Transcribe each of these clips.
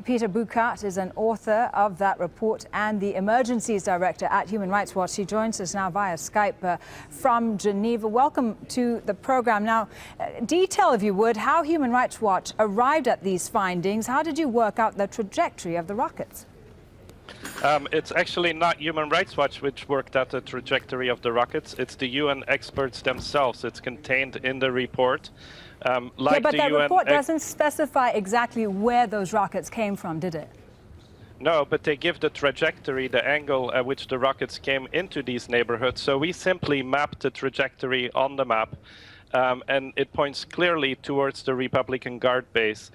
Peter Bukat is an author of that report and the Emergencies Director at Human Rights Watch. He joins us now via Skype from Geneva. Welcome to the program. Now, detail, if you would, how Human Rights Watch arrived at these findings. How did you work out the trajectory of the rockets? It's actually not Human Rights Watch which worked out the trajectory of the rockets. It's the UN experts themselves. It's contained in the report. But that report doesn't specify exactly where those rockets came from, did it? No, but they give the trajectory, the angle at which the rockets came into these neighborhoods. So we simply mapped the trajectory on the map. And it points clearly towards the Republican Guard base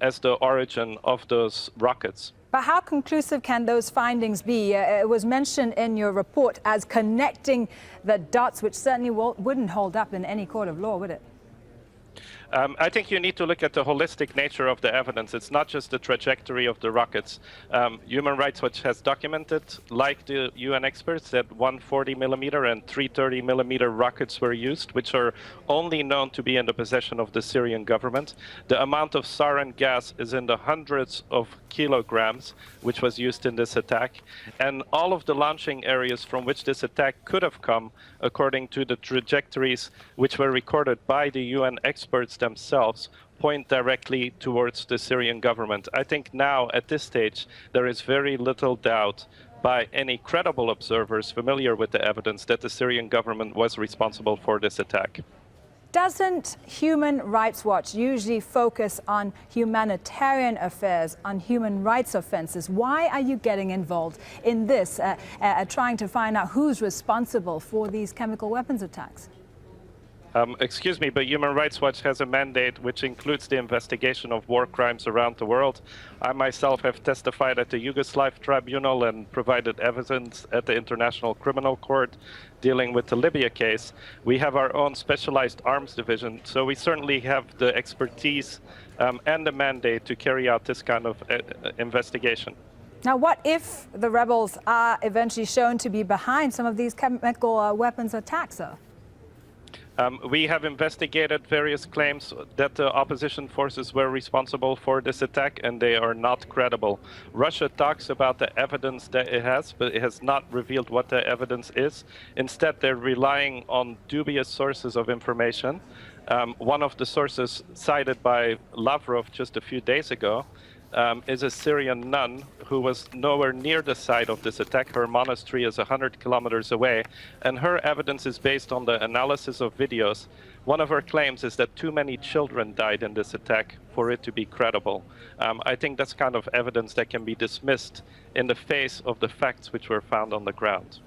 as the origin of those rockets. But how conclusive can those findings be? It was mentioned in your report as connecting the dots, which certainly wouldn't hold up in any court of law, would it? I think you need to look at the holistic nature of the evidence. It's not just the trajectory of the rockets. Human Rights Watch has documented, like the UN experts, that 140 millimeter and 330 millimeter rockets were used, which are only known to be in the possession of the Syrian government. The amount of sarin gas is in the hundreds of kilograms, which was used in this attack. And all of the launching areas from which this attack could have come, according to the trajectories which were recorded by the UN experts themselves, point directly towards the Syrian government. I think now, at this stage, there is very little doubt by any credible observers familiar with the evidence that the Syrian government was responsible for this attack. Doesn't Human Rights Watch usually focus on humanitarian affairs, on human rights offenses? Why are you getting involved in this, trying to find out who's responsible for these chemical weapons attacks? Excuse me, but Human Rights Watch has a mandate which includes the investigation of war crimes around the world. I myself have testified at the Yugoslav Tribunal and provided evidence at the International Criminal Court dealing with the Libya case. We have our own specialized arms division, so we certainly have the expertise and the mandate to carry out this kind of investigation. Now, what if the rebels are eventually shown to be behind some of these chemical weapons attacks, though? We have investigated various claims that the opposition forces were responsible for this attack, and they are not credible. Russia talks about the evidence that it has, but it has not revealed what the evidence is. Instead, they're relying on dubious sources of information. One of the sources cited by Lavrov just a few days ago is a Syrian nun who was nowhere near the site of this attack. Her monastery is 100 kilometers away, and her evidence is based on the analysis of videos. One of her claims is that too many children died in this attack for it to be credible. I think that's kind of evidence that can be dismissed in the face of the facts which were found on the ground.